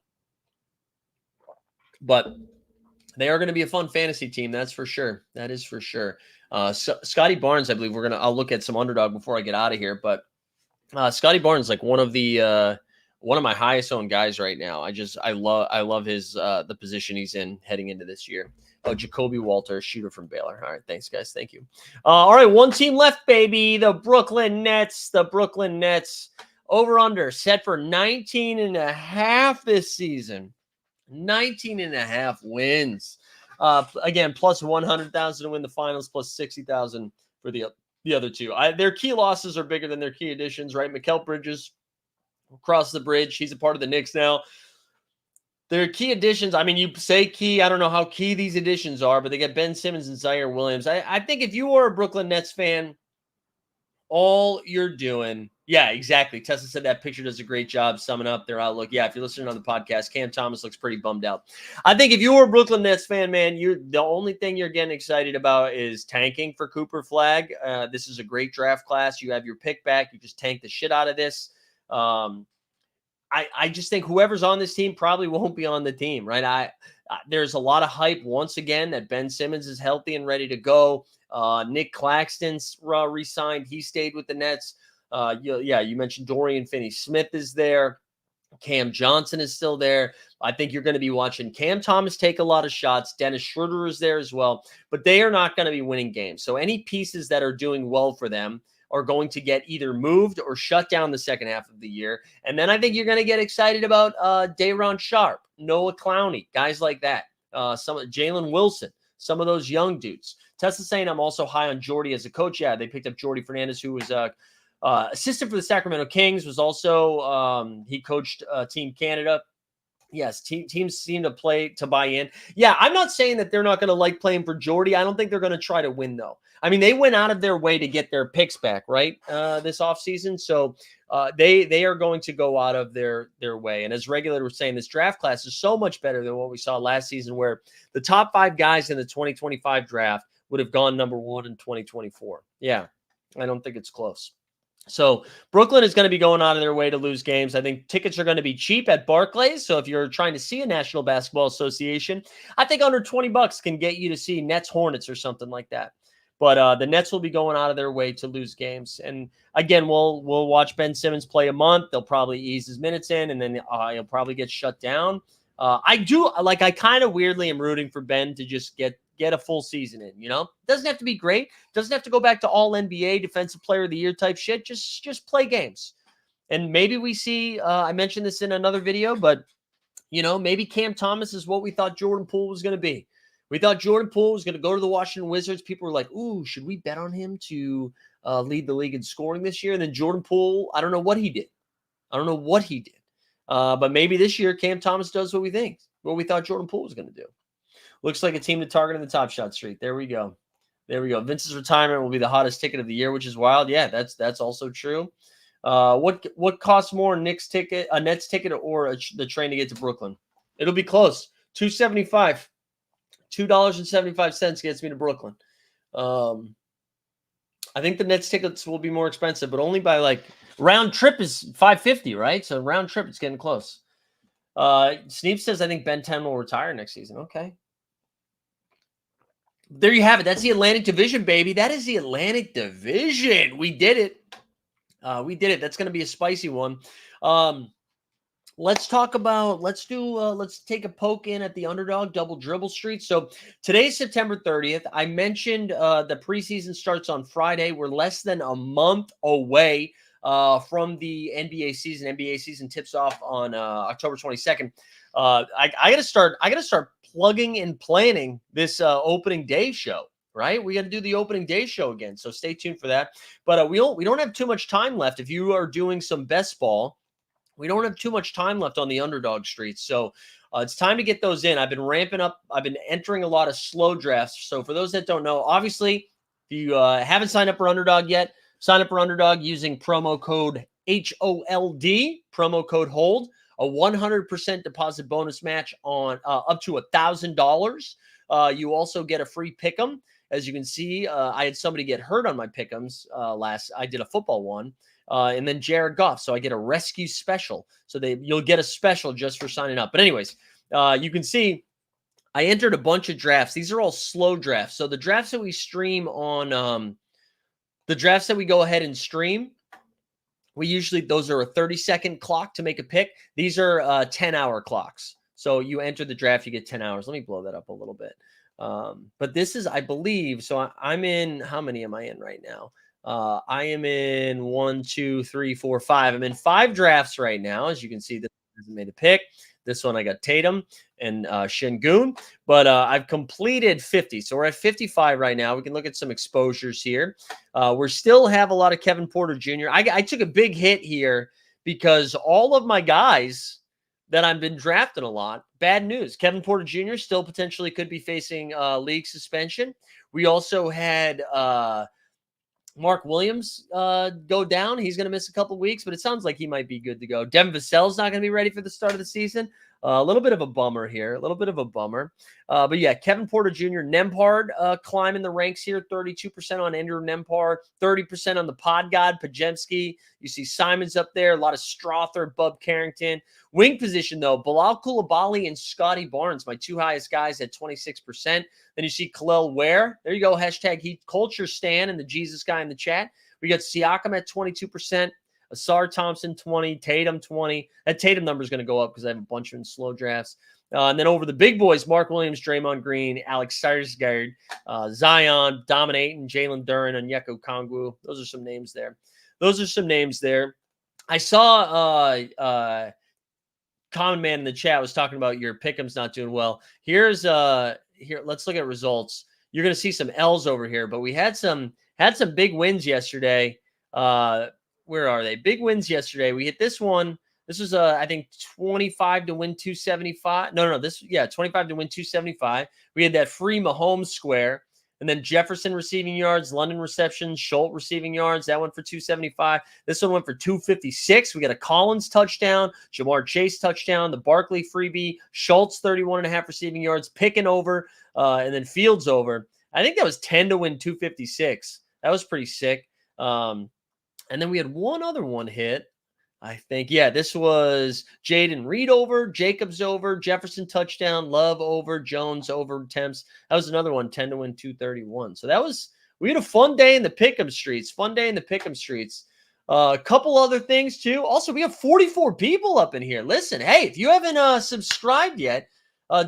But they are going to be a fun fantasy team. That's for sure. That is for sure. Scotty Barnes, I believe I'll look at some Underdog before I get out of here. But Scotty Barnes, like one of my highest owned guys right now. I love his the position he's in heading into this year. Oh, Jacoby Walter, shooter from Baylor. All right, thanks guys. Thank you. All right, one team left, baby. The Brooklyn Nets. Over-under set for 19.5 this season. 19.5 wins. Again, plus 100,000 to win the finals, plus 60,000 for the other two. Their key losses are bigger than their key additions, right? Mikal Bridges across the bridge. He's a part of the Knicks now. Their key additions, I mean, you say key. I don't know how key these additions are, but they get Ben Simmons and Zaire Williams. I think if you are a Brooklyn Nets fan, all you're doing, yeah, exactly. Tessa said that picture does a great job summing up their outlook. Yeah, if you're listening on the podcast, Cam Thomas looks pretty bummed out. I think if you were a Brooklyn Nets fan, man, the only thing you're getting excited about is tanking for Cooper Flag. This is a great draft class. You have your pick back. You just tank the shit out of this. I just think whoever's on this team probably won't be on the team, right? There's a lot of hype once again that Ben Simmons is healthy and ready to go. Nick Claxton's re-signed. He stayed with the Nets. You mentioned Dorian Finney-Smith is there. Cam Johnson is still there. I think you're going to be watching Cam Thomas take a lot of shots. Dennis Schroeder is there as well. But they are not going to be winning games. So any pieces that are doing well for them are going to get either moved or shut down the second half of the year. And then I think you're going to get excited about Day'Ron Sharpe, Noah Clowney, guys like that. Jalen Wilson, some of those young dudes. Tessa saying I'm also high on Jordy as a coach. Yeah, they picked up Jordy Fernandez, who was assistant for the Sacramento Kings, was also he coached Team Canada. Yes, teams seem to buy in. Yeah, I'm not saying that they're not going to like playing for Jordy. I don't think they're going to try to win, though. I mean, they went out of their way to get their picks back, right, this offseason. So they are going to go out of their way. And as Regulator was saying, this draft class is so much better than what we saw last season, where the top 5 guys in the 2025 draft would have gone number 1 in 2024. Yeah, I don't think it's close. So Brooklyn is going to be going out of their way to lose games. I think tickets are going to be cheap at Barclays. So if you're trying to see a National Basketball Association, I think under $20 can get you to see Nets Hornets or something like that. But the Nets will be going out of their way to lose games. And again, we'll watch Ben Simmons play a month. They'll probably ease his minutes in, and then he'll probably get shut down. I kind of weirdly am rooting for Ben to just get a full season in, Doesn't have to be great. Doesn't have to go back to all NBA defensive player of the year type shit. Just play games. And maybe we see, I mentioned this in another video, but maybe Cam Thomas is what we thought Jordan Poole was going to be. We thought Jordan Poole was going to go to the Washington Wizards. People were like, ooh, should we bet on him to lead the league in scoring this year? And then Jordan Poole, I don't know what he did. But maybe this year Cam Thomas does what we thought Jordan Poole was going to do. Looks like a team to target in the Top Shot Street. There we go. Vince's retirement will be the hottest ticket of the year, which is wild. Yeah, that's also true. What costs more, a Nets ticket, or the train to get to Brooklyn? It'll be close. $2.75. $2.75 gets me to Brooklyn. I think the Nets tickets will be more expensive, but only by round trip is $5.50, right? So round trip, it's getting close. Sneep says, I think Ben 10 will retire next season. Okay. There you have it. That's the Atlantic Division, baby. That is the Atlantic Division. We did it. That's going to be a spicy one. Let's take a poke in at the Underdog Double Dribble Street. So today's September 30th. I mentioned the preseason starts on Friday. We're less than a month away from the NBA season. NBA season tips off on October 22nd. I gotta start plugging and planning this opening day show. Right, we got to do the opening day show again. So stay tuned for that. But we don't have too much time left. If you are doing some best ball, we don't have too much time left on the Underdog Streets. So it's time to get those in. I've been ramping up. I've been entering a lot of slow drafts. So for those that don't know, obviously, if you haven't signed up for Underdog yet, sign up for Underdog using promo code HOLD, promo code HOLD, a 100% deposit bonus match on up to $1,000. You also get a free pick'em. As you can see, I had somebody get hurt on my pick'ems I did a football one. And then Jared Goff. So I get a rescue special. So you'll get a special just for signing up. But anyways, you can see I entered a bunch of drafts. These are all slow drafts. So the drafts that we stream on the drafts that we go ahead and stream, those are a 30-second clock to make a pick. These are 10-hour clocks. So you enter the draft, you get 10 hours. Let me blow that up a little bit. But this is, I believe, so I'm in, how many am I in right now? I am in 1, 2, 3, 4, 5. I'm in 5 drafts right now. As you can see, this hasn't made a pick. This one I got Tatum and Şengün, but I've completed 50. So we're at 55 right now. We can look at some exposures here. We still have a lot of Kevin Porter Jr. I took a big hit here because all of my guys that I've been drafting a lot, bad news. Kevin Porter Jr. still potentially could be facing league suspension. We also had Mark Williams go down. He's going to miss a couple weeks, but it sounds like he might be good to go. Devin Vassell's not going to be ready for the start of the season. A little bit of a bummer here. A little bit of a bummer. But yeah, Kevin Porter Jr., Nembhard climbing the ranks here. 32% on Andrew Nembhard. 30% on the pod god, Pajemski. You see Simons up there. A lot of Strother, Bub Carrington. Wing position, though, Bilal Coulibaly and Scotty Barnes, my 2 highest guys at 26%. Then you see Khalil Ware. There you go. Hashtag Heat Culture Stan and the Jesus guy in the chat. We got Siakam at 22%. Asar Thompson, 20. Tatum, 20. That Tatum number is going to go up because I have a bunch of in slow drafts. And then over the big boys, Mark Williams, Draymond Green, Alex Sarsgaard, Zion, Dominating, Jalen Duren, and Onyeka Okongwu. Those are some names there. I saw Common Man in the chat was talking about your pick'ems not doing well. Here, let's look at results. You're going to see some L's over here, but we had some big wins yesterday. Where are they? Big wins yesterday. We hit this one. This was I think 25 to win 275. No, 25 to win 275. We had that free Mahomes square. And then Jefferson receiving yards, London reception, Schultz receiving yards. That went for 275. This one went for 256. We got a Collins touchdown, Jamar Chase touchdown, the Barkley freebie, Schultz 31.5 receiving yards, Pick'em over, and then Fields over. I think that was 10 to win 256. That was pretty sick. And then we had one other one hit. I think, yeah, this was Jaden Reed over, Jacobs over, Jefferson touchdown, Love over, Jones over attempts. That was another one, 10 to win 231. So we had a fun day in the Pick'em streets. A couple other things too. Also, we have 44 people up in here. Listen, hey, if you haven't subscribed yet,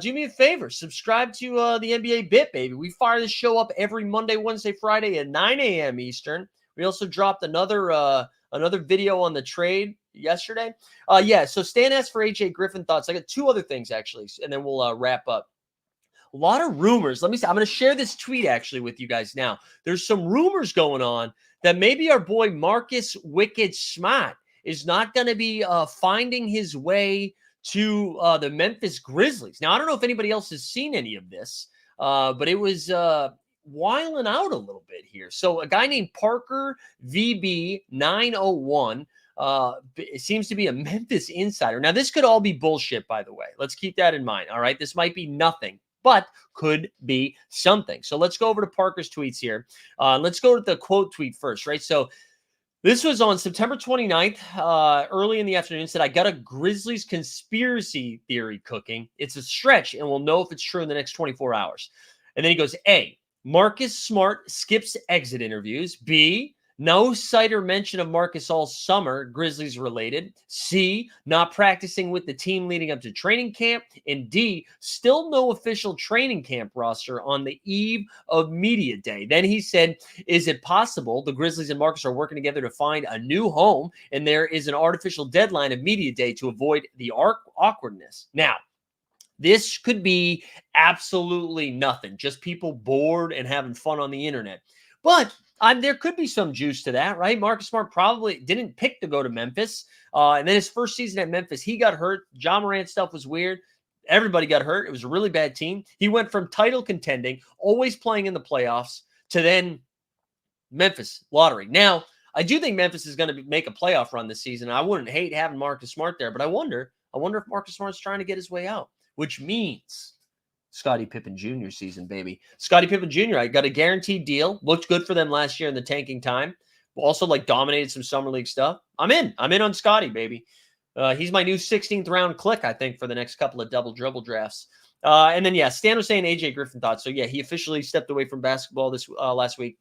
do me a favor. Subscribe to the NBA Bit, baby. We fire this show up every Monday, Wednesday, Friday at 9 a.m. Eastern. We also dropped another video on the trade yesterday. So Stan asked for AJ Griffin thoughts. I got 2 other things, actually, and then we'll wrap up. A lot of rumors. Let me see. I'm going to share this tweet, actually, with you guys now. There's some rumors going on that maybe our boy Marcus Wicked Smart is not going to be finding his way to the Memphis Grizzlies. Now, I don't know if anybody else has seen any of this, but it was wiling out a little bit here. So a guy named Parker VB901 it seems to be a Memphis insider. Now, this could all be bullshit, by the way. Let's keep that in mind. All right. This might be nothing, but could be something. So let's go over to Parker's tweets here. Let's go to the quote tweet first, right? So this was on September 29th, early in the afternoon. Said, I got a Grizzlies conspiracy theory cooking. It's a stretch, and we'll know if it's true in the next 24 hours. And then he goes, A, Marcus Smart skips exit interviews. B, no sight or mention of Marcus all summer, Grizzlies related. C, not practicing with the team leading up to training camp. And D, still no official training camp roster on the eve of media day. Then he said, is it possible the Grizzlies and Marcus are working together to find a new home and there is an artificial deadline of media day to avoid the awkwardness? Now, this could be absolutely nothing, just people bored and having fun on the internet. But there could be some juice to that, right? Marcus Smart probably didn't pick to go to Memphis. And then his first season at Memphis, he got hurt. John Morant stuff was weird. Everybody got hurt. It was a really bad team. He went from title contending, always playing in the playoffs, to then Memphis lottery. Now, I do think Memphis is going to make a playoff run this season. I wouldn't hate having Marcus Smart there, but I wonder if Marcus Smart's trying to get his way out, which means Scottie Pippen Jr. season, baby. Scottie Pippen Jr., I got a guaranteed deal. Looked good for them last year in the tanking time. Also, dominated some summer league stuff. I'm in on Scottie, baby. He's my new 16th round click, I think, for the next couple of double dribble drafts. And then, Stan was saying AJ Griffin thoughts. So, he officially stepped away from basketball this last week.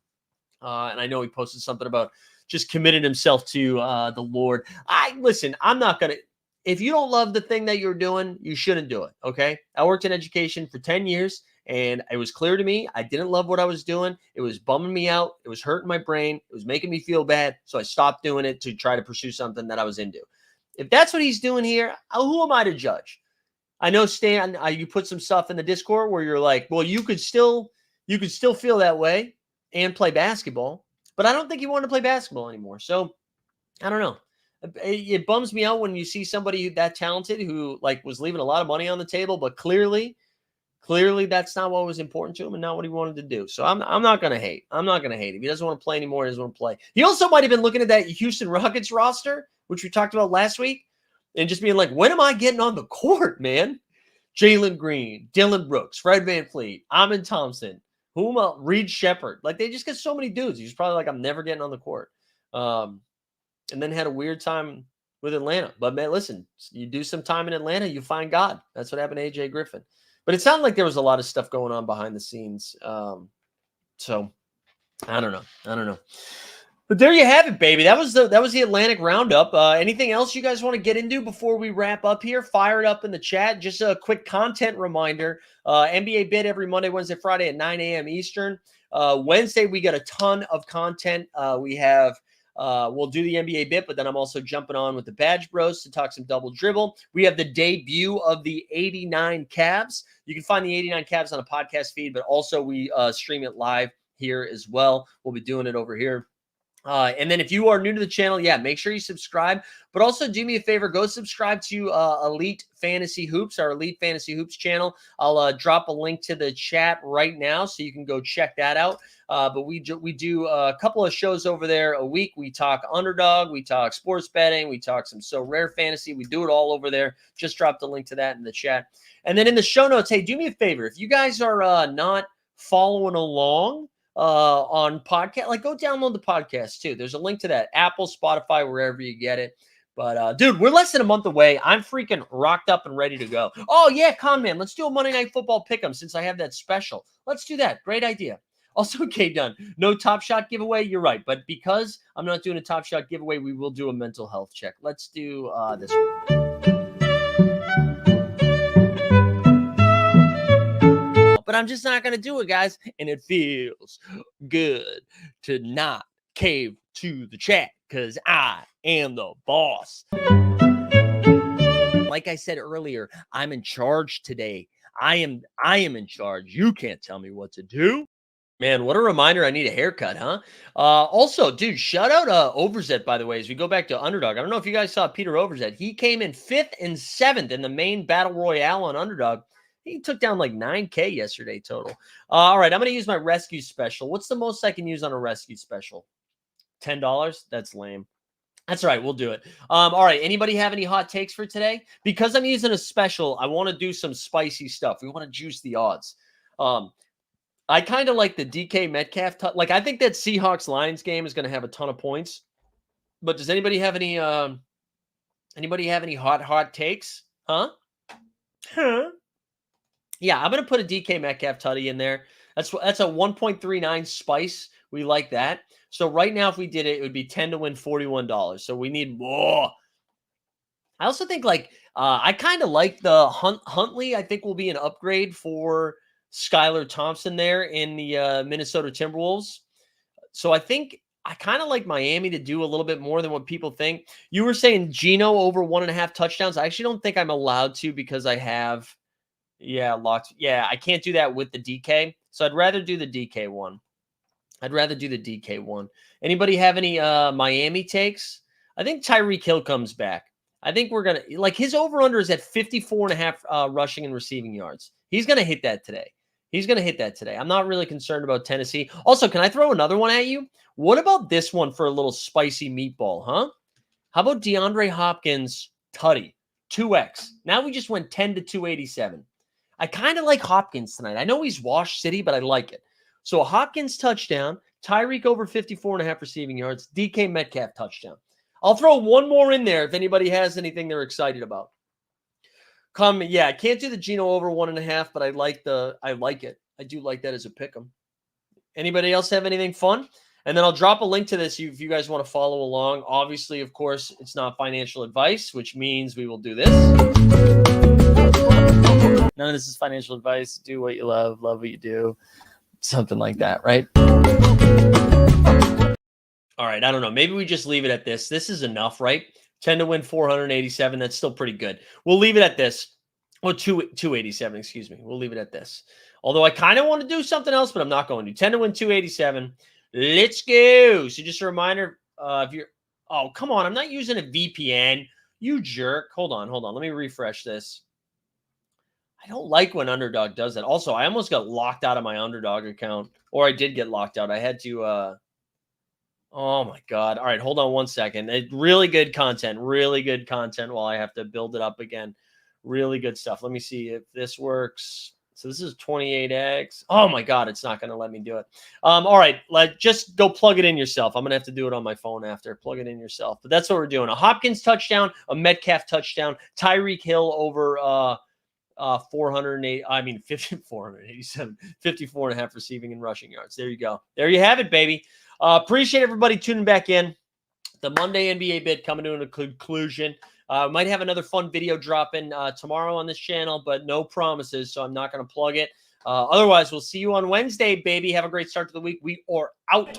And I know he posted something about just committed himself to the Lord. I'm not going to. If you don't love the thing that you're doing, you shouldn't do it, okay? I worked in education for 10 years, And it was clear to me I didn't love what I was doing. It was bumming me out. It was hurting my brain. It was making me feel bad. So I stopped doing it to try to pursue something that I was into. If that's what he's doing here, who am I to judge? I know, Stan, you put some stuff in the Discord where you're like, well, you could still feel that way and play basketball. But I don't think you want to play basketball anymore. So I don't know. It bums me out when you see somebody that talented who like was leaving a lot of money on the table, but clearly that's not what was important to him and not what he wanted to do. So I'm not going to hate. I'm not going to hate him. He doesn't want to play anymore. He doesn't want to play. He also might have been looking at that Houston Rockets roster, which we talked about last week, and just being like, when am I getting on the court, man? Jalen Green, Dylan Brooks, Fred VanVleet, Amin Thompson, Reed Shepherd. Like, they just get so many dudes. He's probably like, I'm never getting on the court. And then had a weird time with Atlanta. But, man, listen, you do some time in Atlanta, you find God. That's what happened to AJ Griffin. But it sounded like there was a lot of stuff going on behind the scenes. So, I don't know. But there you have it, baby. That was the Atlantic Roundup. Anything else you guys want to get into before we wrap up here? Fire it up in the chat. Just a quick content reminder. NBA Bit every Monday, Wednesday, Friday at 9 a.m. Eastern. Wednesday, we got a ton of content. We'll do the NBA Bit, but then I'm also jumping on with the Badge Bros to talk some double dribble. We have the debut of the 89 Cavs. You can find the 89 Cavs on a podcast feed, but also we stream it live here as well. We'll be doing it over here. And then if you are new to the channel, make sure you subscribe, but also do me a favor, go subscribe to Elite Fantasy Hoops, our Elite Fantasy Hoops channel. I'll drop a link to the chat right now so you can go check that out. But we do a couple of shows over there a week. We talk Underdog, we talk sports betting, we talk some SORARE fantasy. We do it all over there. Just drop the link to that in the chat. And then in the show notes, hey, do me a favor. If you guys are not following along on podcast, like, go download the podcast too. There's a link to that, Apple, Spotify, wherever you get it. But dude, we're less than a month away. I'm freaking rocked up and ready to go. Oh yeah, Con Man, let's do a Monday Night Football pick'em since I have that special. Let's do that. Great idea. Also, K Dunn, no Top Shot giveaway. You're right, but because I'm not doing a Top Shot giveaway, we will do a mental health check. Let's do this one. But I'm just not going to do it, guys. And it feels good to not cave to the chat because I am the boss. Like I said earlier, I'm in charge today. I am in charge. You can't tell me what to do. Man, what a reminder. I need a haircut, huh? Also, dude, shout out Overzet, by the way, as we go back to Underdog. I don't know if you guys saw Peter Overzet. He came in 5th and 7th in the main Battle Royale on Underdog. He took down like 9K yesterday total. All right, I'm going to use my rescue special. What's the most I can use on a rescue special? $10? That's lame. That's all right. We'll do it. All right. Anybody have any hot takes for today? Because I'm using a special, I want to do some spicy stuff. We want to juice the odds. I kind of like the DK Metcalf. Like, I think that Seahawks-Lions game is going to have a ton of points. But does anybody have any hot takes? Huh? Yeah, I'm going to put a DK Metcalf tutty in there. That's a 1.39 spice. We like that. So right now, if we did it, it would be 10 to win $41. So we need more. I also think, like, I kind of like the Huntley. I think will be an upgrade for Skylar Thompson there in the Minnesota Timberwolves. So I think I kind of like Miami to do a little bit more than what people think. You were saying Geno over 1.5 touchdowns. I actually don't think I'm allowed to because I have... Yeah, locked. Yeah, I can't do that with the DK. So I'd rather do the DK one. Anybody have any Miami takes? I think Tyreek Hill comes back. I think we're going to, like, his over-under is at 54.5 rushing and receiving yards. He's going to hit that today. I'm not really concerned about Tennessee. Also, can I throw another one at you? What about this one for a little spicy meatball, huh? How about DeAndre Hopkins tutty? 2x. Now we just went 10 to 287. I kind of like Hopkins tonight. I know he's Wash City, but I like it. So a Hopkins touchdown, Tyreek over 54.5 receiving yards, DK Metcalf touchdown. I'll throw one more in there if anybody has anything they're excited about. Yeah, I can't do the Geno over 1.5, but I like it. I do like that as a pick 'em. Anybody else have anything fun? And then I'll drop a link to this if you guys want to follow along. Obviously, of course, it's not financial advice, which means we will do this. None of this is financial advice. Do what you love what you do. Something like that, right? All right, I don't know. Maybe we just leave it at this. This is enough, right? 10 to win 487. That's still pretty good. We'll leave it at this. Well, 287, excuse me. We'll leave it at this. Although I kind of want to do something else, but I'm not going to. 10 to win 287. Let's go. So just a reminder, if you're, oh, come on. I'm not using a VPN. You jerk. Hold on. Let me refresh this. I don't like when Underdog does that. Also, I almost got locked out of my Underdog account, or I did get locked out. I had to, oh my God. All right, hold on one second. Really good content while I have to build it up again. Really good stuff. Let me see if this works. So this is 28X. Oh my God, it's not going to let me do it. All right, just go plug it in yourself. I'm going to have to do it on my phone after. Plug it in yourself. But that's what we're doing. A Hopkins touchdown, a Metcalf touchdown, Tyreek Hill over 487, 54 and a half receiving and rushing yards. There you go. There you have it, baby. Appreciate everybody tuning back in. The Monday NBA bit coming to a conclusion. Might have another fun video dropping tomorrow on this channel, but no promises, so I'm not going to plug it. Otherwise, we'll see you on Wednesday, baby. Have a great start to the week. We are out.